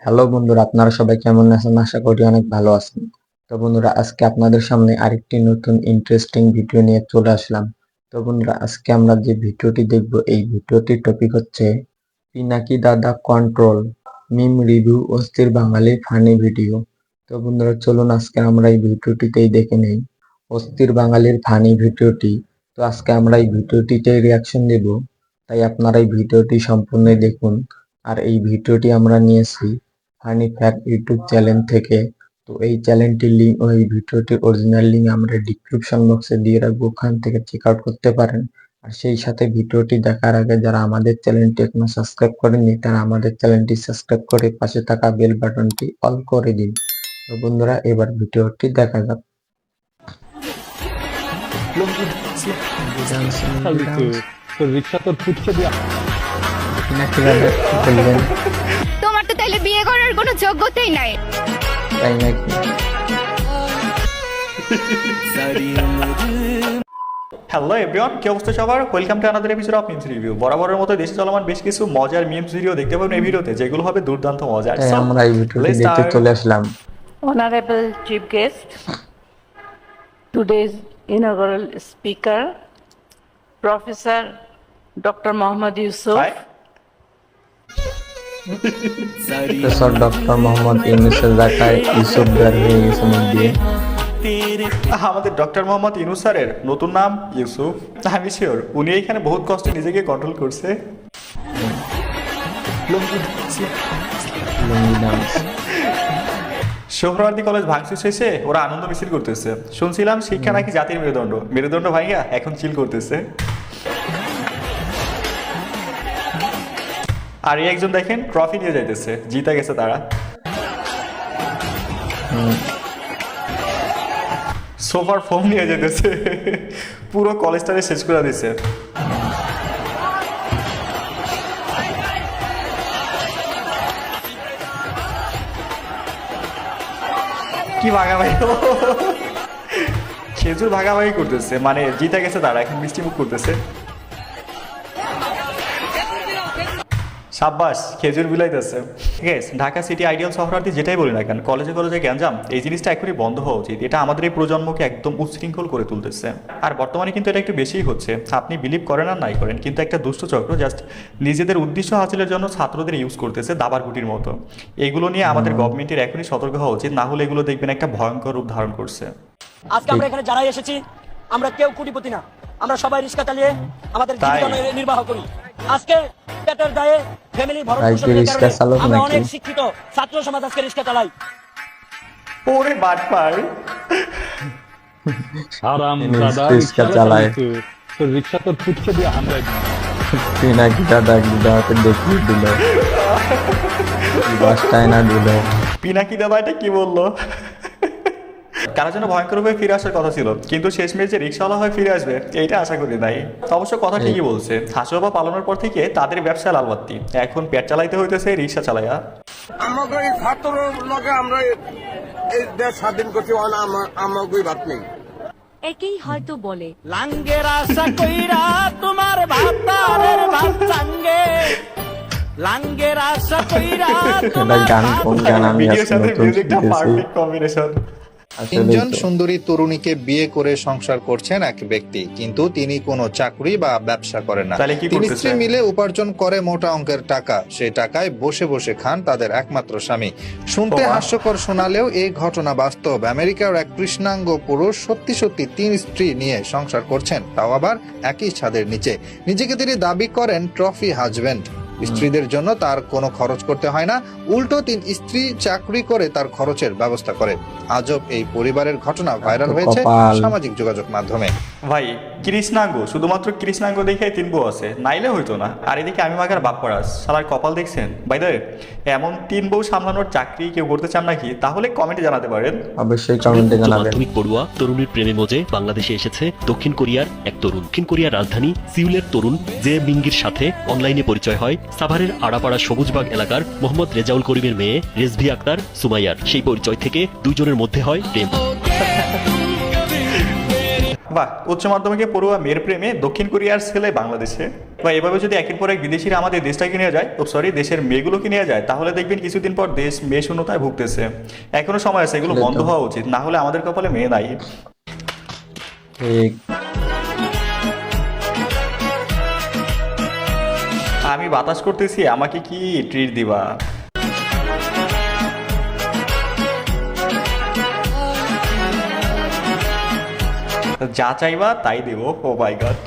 Hello বন্ধুরা, আপনারা সবাই কেমন আছেন? আশা করি অনেক ভালো আছেন। তো বন্ধুরা, আজকে আপনাদের সামনে আরেকটি নতুন ইন্টারেস্টিং ভিডিও নিয়ে চলে আসলাম। তো বন্ধুরা, আজকে আমরা যে ভিডিওটি দেখব, এই ভিডিওটির টপিক হচ্ছে পিনাকি দাদা কন্ট্রোল মিম রিভিউ অস্থির বাঙালি ফানি ভিডিও। তো বন্ধুরা, চলুন আজকে আমরা এই ভিডিওটিতেই দেখে নেই অস্থির বাঙালির ফানি ভিডিওটি। তো আজকে আমরা এই ভিডিওটিতে রিয়াকশন দেব, তাই আপনারা এই ভিডিওটি সম্পূর্ণই দেখুন। আর এই ভিডিওটি আমরা নিয়েছি ফানি ফ্যাক্ট ইউটিউব চ্যানেল থেকে। তো এই চ্যানেলটির লিঙ্ক ও এই ভিডিওটির অরিজিনাল লিঙ্ক আমরা ডিসক্রিপশন বক্সে দিয়ে রাখবো, ওখান থেকে চেক আউট করতে পারেন। আর সেই সাথে ভিডিওটি দেখার আগে যারা আমাদের চ্যানেলটি এখনো সাবস্ক্রাইব করেননি, তারা আমাদের চ্যানেলটি সাবস্ক্রাইব করে পাশে থাকা বেল বাটনটি অল করে দিন। তো বন্ধুরা, এবার ভিডিওটি দেখা যাক। তোর রিক্সা তোর ফুটছে দিয়া পিনাকি দাদা কি বলবেন? তোমার তো তাইলে বিয়ে করার কোনো যোগ্যতাই নাই। তাই নাকি? হ্যালো এভরিওয়ান, কি অবস্থা সবার? Welcome to another episode of memes review. বরাবরের মতো দেশে চলমান বেশ কিছু মজার মিমস ভিডিও দেখতে পাবেন এই ভিডিওতে, যেগুলো হবে দুর্দান্ত মজার। তাই আমরা এই ভিডিওটি let's দেখতে start. চলে আসলাম। Honorable Chief Guest, today's inaugural speaker, Professor Dr. Mohammad Yusuf. Hi. Professor doctor Mohammad ইউনূসের জায়গায় ইউসুফ বের হয়ে গেছে মুখ দিয়ে। আমাদের ডক্টর মোহাম্মদ ইউনূস স্যারের নতুন নাম ইউসুফ। আমি শিওর উনি এখানে বহুত কষ্টে নিজেকে কন্ট্রোল করছে। লুঙ্গি ডান্স। সোহরাওয়ার্দী কলেজ ভাঙচুর শেষে ওরা আনন্দ মিছিল করতেছে। শুনছিলাম শিক্ষা নাকি জাতির মেরুদণ্ড, মেরুদণ্ড ভাইয়া এখন চিল করতেছে। আর এই একজন দেখেন ট্রফি নিয়ে যাইতেছে, জিতে গেছে তারা। সোফার ফোম নিয়ে যেতেছে, পুরো কলেজটারে শেষ করে দিছে। কি ভাগাভাগি, খেজুর ভাগাভাগি করতেছে, মানে জিতে গেছে তারা, এখন মিষ্টি মুখ করতেছে। সাব্বাস, খেজুর বিলাইতেছে। ঢাকা সিটি আইডিয়াল শহরার্থী যেটাই বলি না কেন, কলেজে কলেজে গ্যাঞ্জাম, এই জিনিসটা এখনই বন্ধ হওয়া উচিত। এটা আমাদের এই প্রজন্মকে একদম উচ্ছৃঙ্খল করে তুলতেছে। আর বর্তমানে কিন্তু এটা একটু বেশিই হচ্ছে। আপনি বিলিভ করেন আর নাই করেন, কিন্তু একটা দুষ্ট চক্র জাস্ট নিজেদের উদ্দেশ্য হাসিলের জন্য ছাত্রদের ইউজ করতেছে দাবার গুটির মতো। এগুলো নিয়ে আমাদের গভর্নমেন্টের এখনই সতর্ক হওয়া উচিত, না হলে এগুলো দেখবেন একটা ভয়ঙ্কর রূপ ধারণ করছে। আজকে আমরা এখানে যারাই এসেছি, আমরা কেউ কোটিপতি না, আমরা সবাই রিক্সা চালিয়ে আমাদের জীবিকা নির্বাহ করি। আজকে পেটের দায়ে ফ্যামিলি ভরণ পোষণের রিক্সা কারণে চালক আমরা নাকি? অনেক শিক্ষিত ছাত্র সমাজ আজকে রিক্সা চালাই। ওরে বাটপার, আরাম তিনি দাদা রিক্সা চালায়। তোর রিক্সা তোর ফুটছে দিয়া আমরা পিনাকি দাদা গুদাতে দেখিয়ে দিল, বাসটায় না দিল। পিনাকি দাদা এটা কি বললো? কারা যেন ভয়ঙ্করভাবে ফিরে আসার কথা ছিল, কিন্তু শেষমেশ যে রিক্সাওয়ালা হয়ে ফিরে আসবে এইটা আশা করি নাই। অবশ্য কথা ঠিকই বলছে, হাসুয়াবা পালানোর পর থেকে তাদের ব্যবসা লালবাত্তি, এখন পেট চালাইতে হইতেছে রিক্সা চালাইয়া। আমাকে এই ছাত্রের লগে আমরা এই দেশ স্বাধীন করছি, আমাকে বাদ নেই। একেই হয়তো বলে লাঙ্গের আশা কইরা তোমার ভাতারের ভাত চাঙ্গে, লাঙ্গের আশা কইরা এটা গান, কোন গান আমি ভিডিওর সাথে নতুন মিউজিকটা শিখেছি। Perfect combination. তিনজন সুন্দরী তরুণীকে বিয়ে করে সংসার করছেন এক ব্যক্তি, কিন্তু তিনি কোনো চাকরি বা ব্যবসা করেন না। তাহলে কি তিন করতেছে? স্ত্রী মিলে উপার্জন করে মোটা অঙ্কের টাকা, সেই টাকায় বসে বসে খান তাদের একমাত্র স্বামী। শুনতে বাহ। হাস্যকর শোনালেও এই ঘটনা বাস্তব। আমেরিকার এক কৃষ্ণাঙ্গ পুরুষ সত্যি সত্যি 3 স্ত্রী নিয়ে সংসার করছেন, তাও আবার একই ছাদের নিচে। নিজেকে তিনি দাবি করেন ট্রফি হাজবেন্ড। স্ত্রীদের জন্য তার কোনো খরচ করতে হয় না, উল্টো 3 স্ত্রী চাকরি করে তার খরচের ব্যবস্থা করে। আজব এই পরিবারের ঘটনা ভাইরাল হয়েছে কপাল। সামাজিক যোগাযোগ মাধ্যমে। ভাই কৃষ্ণাঙ্গ, শুধুমাত্র কৃষ্ণাঙ্গ দেখে 3 বউ আছে, নাইলে হইতো না। আর এদিকে আমি মাগার বাপ পড়াস, শালার কপাল দেখছেন? বাই দ্য ওয়ে, এমন 3 বউ সামলানোর চাকরি কেউ করতে চান নাকি? তাহলে কমেন্টে জানাতে পারেন। অবশ্যই কমেন্টে উচ্চ জানাবেন। মাধ্যমিক পড়ুয়া তরুণীর প্রেমে মজে বাংলাদেশে এসেছে দক্ষিণ কোরিয়ার এক তরুণ। দক্ষিণ কোরিয়ার রাজধানী সিউলের তরুণ জে মিঙ্গির সাথে অনলাইনে পরিচয় হয় সাভারের আড়াপাড়া সবুজবাগ এলাকার মোহাম্মদ রেজাউল করিমের মেয়ে রেজভি আক্তার সুমাইয়ার। সেই পরিচয় থেকে দুইজনের মধ্যে হয় প্রেম। বাহ, উচ্চ মাধ্যমিকে পড়ুয়া মেয়ের প্রেমে দক্ষিণ কোরিয়ার ছেলে বাংলাদেশে। বা এভাবে যদি একের পর এক বিদেশিরা আমাদের দেশটাকে নিয়ে যায়, দেশের মেয়েগুলোকে নিয়ে যায়, তাহলে দেখবেন কিছুদিন পর দেশ মেয়ে শূন্যতায় ভুগতেছে। এখনো সময় আছে, এগুলো বন্ধ হওয়া উচিত, না হলে আমাদের কপালে মেয়ে নাই। ঠিক। আমি বাতাস করতেছি, আমাকে কি ট্রিট দিবা? যা চাইবা তাই দেব। ও মাই গড।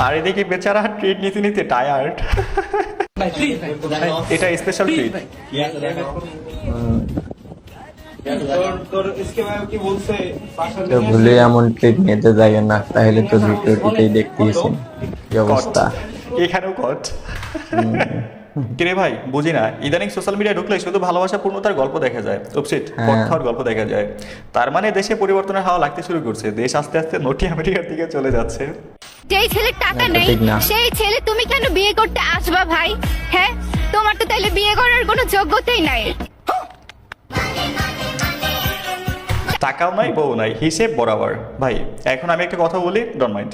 আর এদিকে বেচারা ট্রিট নিতে নিতে টায়ার্ড। এটা স্পেশাল ট্রিট। তো ভুলে এমন ট্রিট নিতে যাবেন না, তাহলে তো ভিডিওটিতেই দেখতেইছেন কি অবস্থা। এখানেও কট। কিরে ভাই, বুঝি না, ইদানিং সোশ্যাল মিডিয়ায় ঢুকলে শুধু ভালোবাসা পূর্ণতার গল্প দেখা যায়, খাওয়ার গল্প দেখা যায়। তার মানে দেশে পরিবর্তনের হাওয়া লাগতে শুরু করছে, দেশ আস্তে আস্তে নটি আমেরিকার দিকে চলে যাচ্ছে। যেই ছেলের টাকা নেই ঠিক না। সেই ছেলে তুমি কেন বিয়ে করতে আসবা ভাই? হ্যাঁ, তোমার তো তাইলে বিয়ে করার কোনো যোগ্যতাই নাই। টাকাও নাই, বউ নাই, হিসেব বরাবর। ভাই এখন আমি একটা কথা বলি, ডোন্ট মাইন্ড।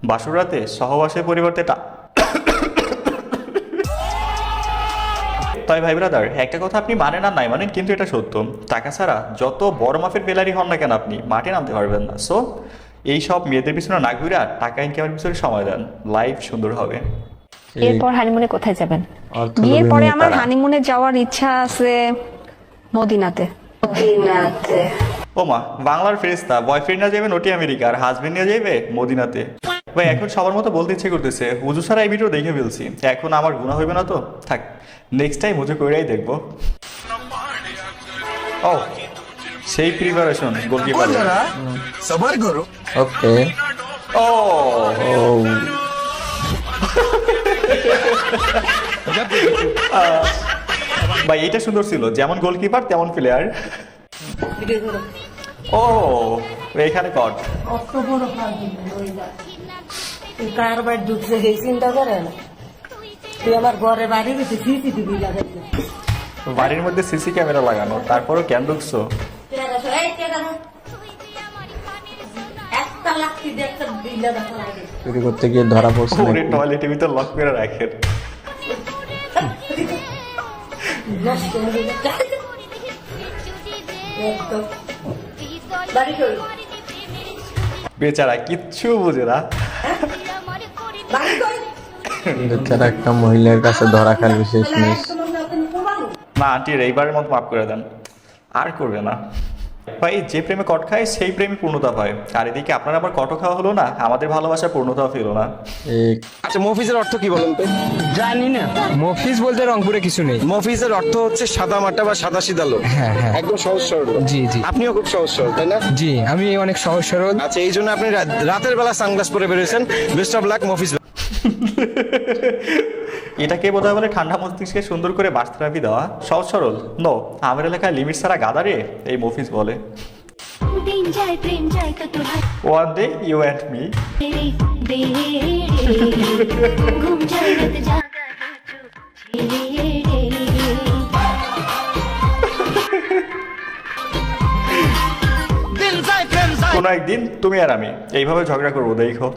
বাসর রাতে সহবাসের পরিবর্তে তাই ভাই ব্রাদার, একটা কথা আপনি মানেন আর নাই মানেন, কিন্তু এটা সত্য, টাকা ছাড়া যত বড় মাপের বেলারি হন না কেন আপনি মাঠে নামতে পারবেন না। সো এই সব মেয়েদের পিছনে না ঘুরে টাকা ইনকামের পিছনে সময় দেন, লাইফ সুন্দর হবে। এরপর হানিমুনে কোথায় যাবেন? অর্থলোভী বিয়ের পরে মেয়ে আমার তারা। হানিমুনে যাওয়ার ইচ্ছা আছে মদিনাতে। ও মা, বাংলার ফেরেশতা, বয়ফ্রেন্ড না যাবে নটি আমেরিকা আর হাজবেন্ড নিয়ে যাবে মদিনাতে। ভাই এখন সবার মতো বলতে ইচ্ছে করতেছে, হুজু ছাড়া এই ভিডিও দেখে ফেলছি, এখন আমার গুনাহ হইবে না তো? থাক, নেক্সট টাইম হুজু কইরাই দেখবো। ও সেই প্রিপারেশন গোলকিপার। সবার করো। ওকে। ও ভাই এটা সুন্দর ছিল, যেমন গোলকিপার তেমন প্লেয়ার। ও এখানে কট। কার বাড়ি ঢুকছে সেই চিন্তা করে না, তুই আমার ঘরে বাড়ি গেছি সিসিটিভি লাগাইছে। বাড়ির মধ্যে সিসি ক্যামেরা লাগানো, তারপরও কেন ঢুকছো? চুরি করতে গিয়ে ধরা পড়ছে ওরে নাকি? টয়লেটের ভিতর লক করে রাখেন। বেচারা কিচ্ছু বুঝে না। বেচারা একটা মহিলার কাছে ধরা খালি শেষমেশ। না আন্টি, এইবারের মতো মাফ করে দেন, আর করবে না। ভাই যে প্রেমে কট খায় সেই প্রেমে পূর্ণতা পায়, আর এদিকে আপনার আবার কট খাওয়া হলো না, আমাদের ভালোবাসা পূর্ণতাও ফেলো না। ঠিক। আচ্ছা, মফিজের অর্থ কি বলুন তো? জানি না। মফিজ বলতে রংপুরে কিছু নেই। মফিজের অর্থ হচ্ছে সাদা মাটা বা সাদা সিধা লোক। হ্যাঁ হ্যাঁ, একদম সহজ সরল। জি জি, আপনিও খুব সহজ সরল, তাই না? জি, আমি অনেক সহজ সরল। আচ্ছা, এই জন্য আপনি রাতের বেলা সানগ্লাস পরে বেরিয়েছেন। Best of luck Mofiz. এটাকে বোধহয় বলে ঠান্ডা মস্তিষ্কে সুন্দর করে বাস থেরাপি দেওয়া। সহজ সরল নো, আমার এলাকায় লিমিট ছাড়া গাদারে এই মফিজ বলে। One day you and me. কোনো একদিন তুমি আর আমি এইভাবে ঝগড়া করবো, দেখো।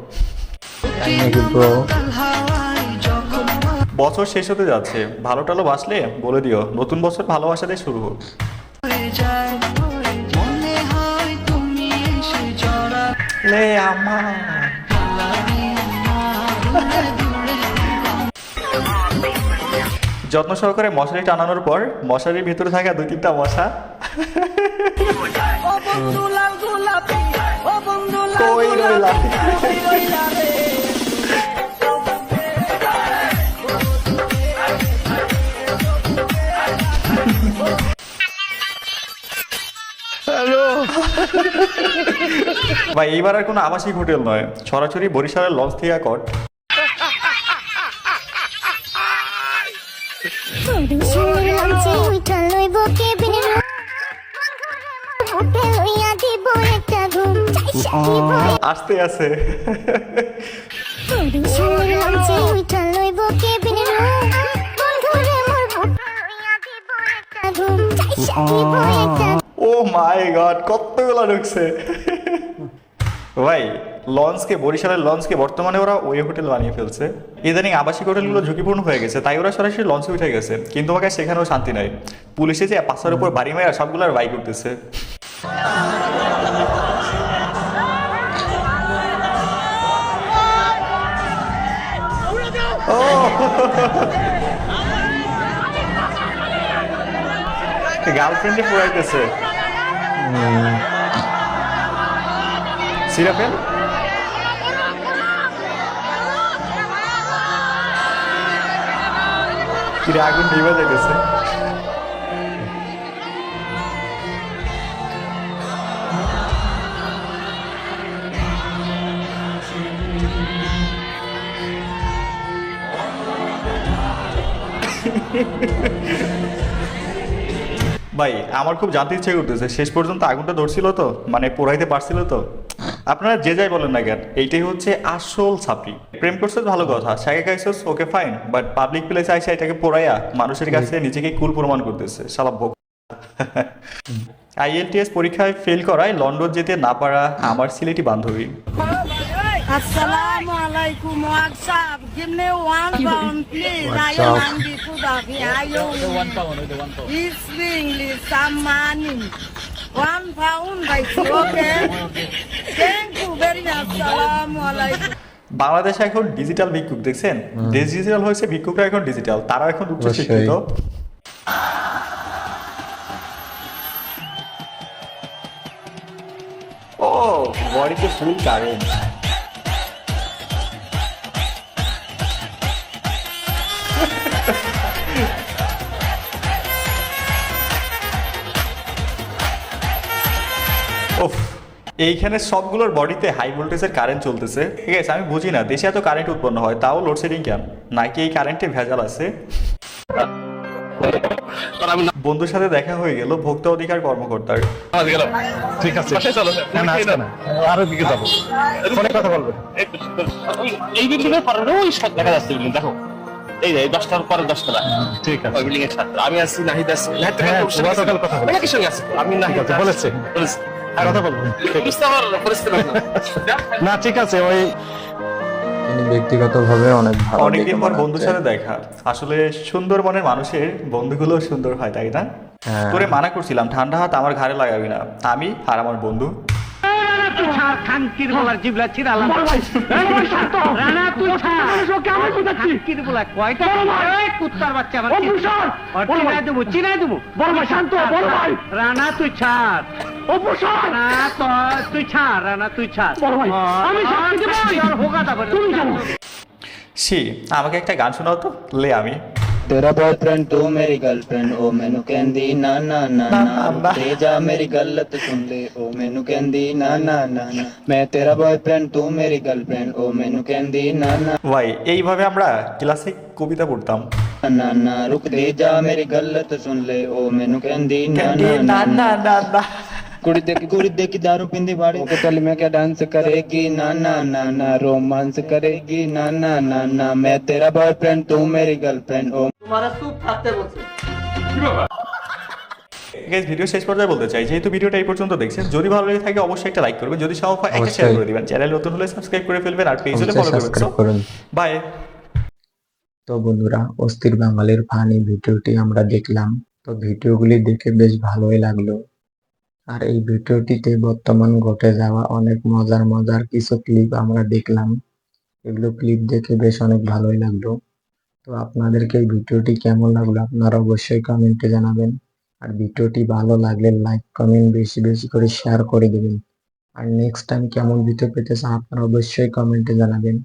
বছর শেষ হতে যাচ্ছে, ভালো টালো বাসলে বলে দিও, নতুন বছর ভালোবাসা দিয়ে শুরু হোক। যত্ন সহকারে মশারি টানানোর পর মশারির ভিতরে থাকা 2-3টা মশা কই রইলা? ভাই এইবার আর কোনো আবাসিক হোটেল নয়, সরাসরি বরিশালের লঞ্চ থেকে কট। আসতে আছে। ও মাই গড, কতগুলো ঢুকছে ভাই। লঞ্চকে, বরিশালের লঞ্চকে বর্তমানে ওরা ওয়ে হোটেল বানিয়ে ফেলছে। ইদানিং আবাসিক হোটেলগুলো ঝুঁকিপূর্ণ হয়ে গেছে, তাই ওরা সরাসরি লঞ্চে উঠে গেছে। কিন্তু আমাকে সেখানেও শান্তি নাই, পুলিশে যে পাঁচটার উপর বাড়ি মারা সবগুলো বাই করতেছে। গার্লফ্রেন্ডে পুরাইতেছে সিরাপেন। কিরে আগুন নিভে যাইতেছে। ভাই আমার খুব জানতে ইচ্ছে করতেছে, শেষ পর্যন্ত আগুনটা ধরছিল তো, মানে পোড়াইতে পারছিল তো? আপনারা যে যাই বলেন না কেন, এইটাই হচ্ছে আসল ছাপড়ি। প্রেম করছিস ভালো কথা, শাকে খাইছিস ওকে ফাইন, বাট পাবলিক প্লেসে আইসা এটাকে পোড়াইয়া মানুষের কাছে নিজেকে কুল প্রমাণ করতেছে শালা বোক। IELTS পরীক্ষায় ফেল করায় লন্ডন যেতে না পারা আমার সিলেটি বান্ধবী। Assalamu alaikum. WhatsApp. Give me 1 pound, please. I am hungry to the ayo. 1 pound, 1 pound. This English, some money. 1 pound, okay? Thank you very much. Assalamu alaikum. বাংলাদেশে এখন ডিজিটাল ভিক্ষুক দেখছেন, দেশ ডিজিটাল হয়েছে, ভিক্ষুকরা এখন ডিজিটাল, তারা এখন উচ্চ শিক্ষিত। ও বডিতে ফুল কারেন্ট। এইখানে সবগুলোর বডিতে হাই ভোল্টেজের কারেন্ট চলতেছে। ঠিক আছে, আমি বুঝি না দেশে এত কারেন্ট উৎপন্ন হয়, তাও লোডশেডিং কেন? নাকি এই কারেন্টে ভেজাল আছে? বন্ধুর সাথে দেখা হয়ে গেল ভোক্তা অধিকার কর্মকর্তার। ঠিক আছে, আরো দিকে যাবো, ফোনে কথা বলবো। এই বিল্ডিং এর পরে ওই সব দেখা যাচ্ছে বিল্ডিং, দেখো এই যে 10টার পরে 10তলা। ঠিক আছে, ওই বিল্ডিং এর সাথে আমি আছি, নাহিদ আছে। গতকাল কথা বলেছি। একই সঙ্গে আছে, আমি নাহিদ আছে বলেছে, আর কথা বলবো না। ঠিক আছে, ওই তিনি ব্যক্তিগতভাবে অনেক ভালো। অনেকদিন পর বন্ধুর সাথে দেখা, আসলে সুন্দর মনের মানুষের বন্ধুগুলো সুন্দর হয়, তাই না? তোরে মানা করছিলাম ঠান্ডা হাত আমার ঘাড়ে লাগাবি না, আমি আর আমার বন্ধু। সি আমাকে একটা গান শোনাও তো, লে আমি। तेरा बॉयफ्रेंड तू मेरी गर्लफ्रेंड ओ मैनू कहंदी ना ना ना ना ते जा मेरी गलत सुन ले ओ मैनू कहंदी ना ना ना ना मैं तेरा बॉयफ्रेंड तू मेरी गर्लफ्रेंड ओ मैनू कहंदी ना ना ভাই এইভাবে আমরা ক্লাসে কবিতা পড়তাম। ना ना रुक दे जा मेरी गलत सुन ले ओ मैनू कहंदी ना ना না না না कुड़ी देखी दारू पिंदी बाड़ी ओके तली में क्या डांस करेगी ना ना ना ना रोमांस करेगी ना ना ना ना मैं तेरा बॉयफ्रेंड तू मेरी गर्लफ्रेंड ओ তোমার চুপ থাকতে বলছে। গাইস ভিডিও শেষ পর্যায়ে বলতে চাই, যেহেতু ভিডিওটা এই পর্যন্ত দেখছেন, যদি ভালো লেগে থাকে অবশ্যই একটা লাইক করবেন, যদি সম্ভব হয় একটা শেয়ার করে দিবেন, চ্যানেল নতুন হলে সাবস্ক্রাইব করে ফেলবেন, আর পেজ হলে ফলো করবেন। বাই। তো বন্ধুরা, অস্থির বাঙালির ফানি ভিডিওটি আমরা দেখলাম। তো ভিডিওগুলি দেখে বেশ ভালোই লাগলো। আর এই ভিডিওটিতে বর্তমান ঘটে যাওয়া অনেক মজার মজার কিছু ক্লিপ আমরা দেখলাম। এগুলো ক্লিপ দেখে বেশ অনেক ভালোই লাগলো। তো আপনাদেরকে এই ভিডিওটি কেমন লাগলো আপনারা অবশ্যই কমেন্টে জানাবেন। আর ভিডিওটি ভালো লাগলে লাইক কমেন্ট বেশি বেশি করে শেয়ার করে দেবেন। আর নেক্সট টাইম কেমন ভিডিও পেতে চান আপনারা অবশ্যই কমেন্টে জানাবেন।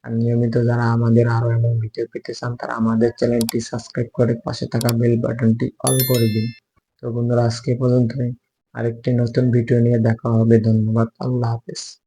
আর নিয়মিত যারা আমাদের আরো এমন ভিডিও পেতে চান তারা আমাদের চ্যানেলটি সাবস্ক্রাইব করে পাশে থাকা বেল বাটনটি অল করে দিন। তো বন্ধুরা, আজকে পর্যন্ত আরেকটি নতুন ভিডিও নিয়ে দেখা হবে। ধন্যবাদ, আল্লাহ হাফেজ।